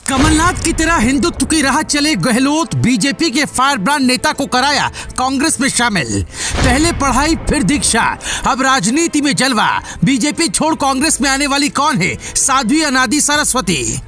कमलनाथ की तरह हिंदुत्व की राह चले गहलोत बीजेपी के फायर ब्रांड नेता को कराया कांग्रेस में शामिल। पहले पढ़ाई फिर दीक्षा, अब राजनीति में जलवा। बीजेपी छोड़ कांग्रेस में आने वाली कौन है? साध्वी अनादि सरस्वती।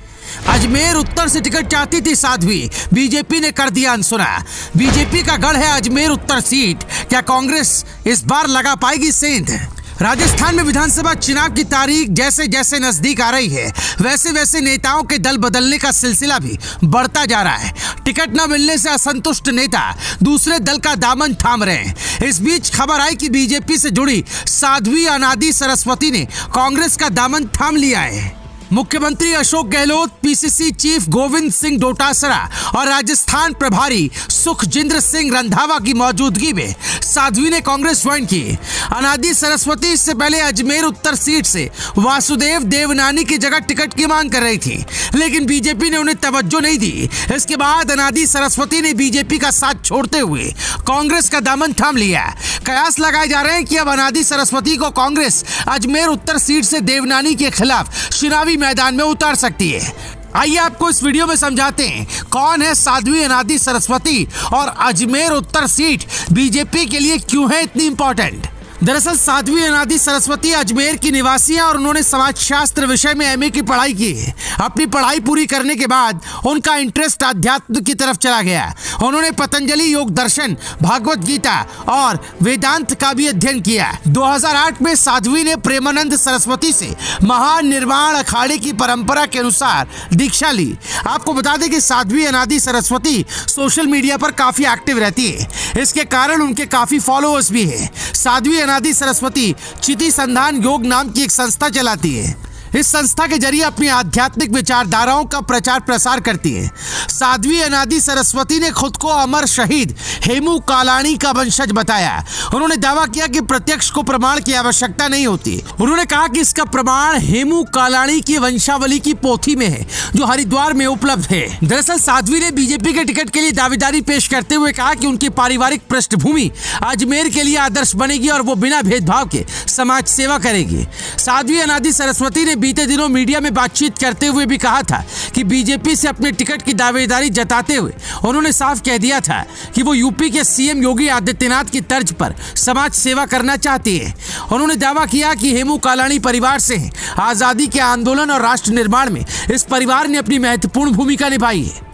अजमेर उत्तर से टिकट चाहती थी साध्वी, बीजेपी ने कर दिया अनसुना। बीजेपी का गढ़ है अजमेर उत्तर सीट, क्या कांग्रेस इस बार लगा पाएगी सेंध? राजस्थान में विधानसभा चुनाव की तारीख जैसे जैसे नजदीक आ रही है, वैसे वैसे नेताओं के दल बदलने का सिलसिला भी बढ़ता जा रहा है। टिकट न मिलने से असंतुष्ट नेता दूसरे दल का दामन थाम रहे हैं। इस बीच खबर आई कि बीजेपी से जुड़ी साध्वी अनादि सरस्वती ने कांग्रेस का दामन थाम लिया है। मुख्यमंत्री अशोक गहलोत, पीसीसी चीफ गोविंद सिंह डोटासरा और राजस्थान प्रभारी सुखजिंदर सिंह रंधावा की मौजूदगी में साध्वी ने कांग्रेस ज्वाइन की। अनादि सरस्वती इससे पहले अजमेर उत्तर सीट से वासुदेव देवनानी की जगह टिकट की मांग कर रही थी, लेकिन बीजेपी ने उन्हें तवज्जो नहीं दी। इसके बाद अनादि सरस्वती ने बीजेपी का साथ छोड़ते हुए कांग्रेस का दामन थाम लिया। कयास लगाए जा रहे हैं कि अब अनादि सरस्वती को कांग्रेस अजमेर उत्तर सीट से देवनानी के खिलाफ चुनावी मैदान में उतार सकती है। आइए आपको इस वीडियो में समझाते हैं कौन है साध्वी अनादि सरस्वती और अजमेर उत्तर सीट बीजेपी के लिए क्यों है इतनी इंपॉर्टेंट। दरअसल साध्वी अनादि सरस्वती अजमेर की निवासी हैं और उन्होंने समाजशास्त्र विषय में एमए की पढ़ाई की है। अपनी पढ़ाई पूरी करने के बाद उनका इंटरेस्ट अध्यात्म की तरफ चला गया। उन्होंने पतंजलि योग दर्शन, भागवत गीता और वेदांत का भी अध्ययन किया। 2008 में साध्वी ने प्रेमानंद सरस्वती से महानिर्वाण अखाड़े की परंपरा के अनुसार दीक्षा ली। आपको बता दें कि साध्वी अनादि सरस्वती सोशल मीडिया पर काफी एक्टिव रहती है, इसके कारण उनके काफी फॉलोअर्स भी है। साध्वी अनादि सरस्वती चिति संधान योग नाम की एक संस्था चलाती है। इस संस्था के जरिए अपनी आध्यात्मिक विचारधाराओं का प्रचार प्रसार करती है। साध्वी अनादि सरस्वती ने खुद को अमर शहीद हेमू कालाणी का वंशज बताया। उन्होंने दावा किया कि प्रत्यक्ष को प्रमाण की आवश्यकता नहीं होती। उन्होंने कहा कि इसका प्रमाण हेमू कालाणी की वंशावली की पोथी में है, जो हरिद्वार में उपलब्ध है। दरअसल साध्वी ने बीजेपी के टिकट के लिए दावेदारी पेश करते हुए कहा कि उनकी पारिवारिक पृष्ठभूमि अजमेर के लिए आदर्श बनेगी और वो बिना भेदभाव के समाज सेवा करेगी। साध्वी अनादि सरस्वती ने बीते दिनों मीडिया में बातचीत करते हुए भी कहा था कि बीजेपी से अपने टिकट की दावेदारी जताते हुए उन्होंने साफ कह दिया था कि वो यूपी के सीएम योगी आदित्यनाथ की तर्ज पर समाज सेवा करना चाहती है। उन्होंने दावा किया कि हेमू कालाणी परिवार से हैं। आजादी के आंदोलन और राष्ट्र निर्माण में इस परिवार ने अपनी महत्वपूर्ण भूमिका निभाई है।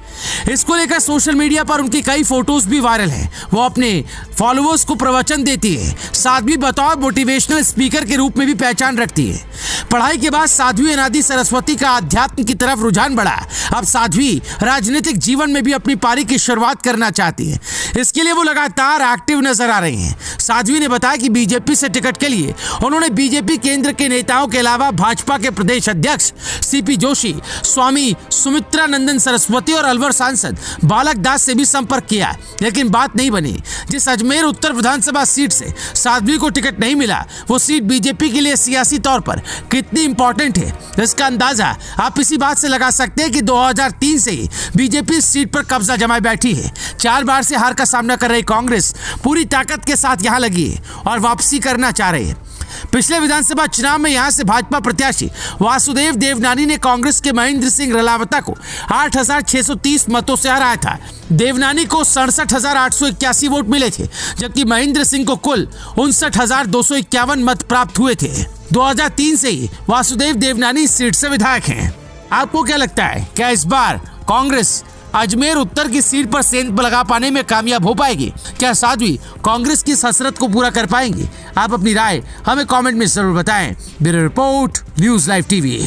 इसको लेकर सोशल मीडिया पर उनकी कई फोटोज भी वायरल हैं। वो अपने फॉलोअर्स को प्रवचन देती है। साध्वी बतौर मोटिवेशनल स्पीकर के रूप में भी पहचान रखती है। पढ़ाई के बाद साध्वी अनादि सरस्वती का अध्यात्म की तरफ रुझान बढ़ा। अब साध्वी राजनीतिक जीवन में भी अपनी पारी की शुरुआत करना चाहती है। इसके लिए वो लगातार एक्टिव नजर आ रही हैं। साध्वी ने बताया कि बीजेपी से टिकट के लिए उन्होंने बीजेपी केंद्र के नेताओं के अलावा भाजपा के प्रदेश अध्यक्ष सीपी जोशी, स्वामी सुमित्रानंदन सरस्वती और अलवर सांसद बालक दास से भी संपर्क किया, लेकिन बात नहीं बनी। जिस अजमेर उत्तर विधानसभा सीट से साध्वी को टिकट नहीं मिला, वो सीट बीजेपी के लिए सियासी तौर पर कितनी इंपॉर्टेंट है, इसका अंदाजा आप इसी बात से लगा सकते हैं कि 2003 से ही बीजेपी इस सीट पर कब्जा जमाए बैठी है। 4 बार से हार का सामना कर रही कांग्रेस पूरी ताकत के साथ यहां लगी है और वापसी करना चाह रही है। पिछले विधानसभा चुनाव में यहां से भाजपा प्रत्याशी वासुदेव देवनानी ने कांग्रेस के महेंद्र सिंह रलावता को 8,630 मतों से हराया था। देवनानी को 67,881 वोट मिले थे, जबकि महेंद्र सिंह को कुल 59,251 मत प्राप्त हुए थे। 2003 से ही वासुदेव देवनानी इस सीट से विधायक हैं। आपको क्या लगता है, क्या इस बार कांग्रेस अजमेर उत्तर की सीट पर सेंध लगा पाने में कामयाब हो पाएगी? क्या साध्वी कांग्रेस की हसरत को पूरा कर पाएंगी? आप अपनी राय हमें कमेंट में जरूर बताएं। Bureau report, news live TV.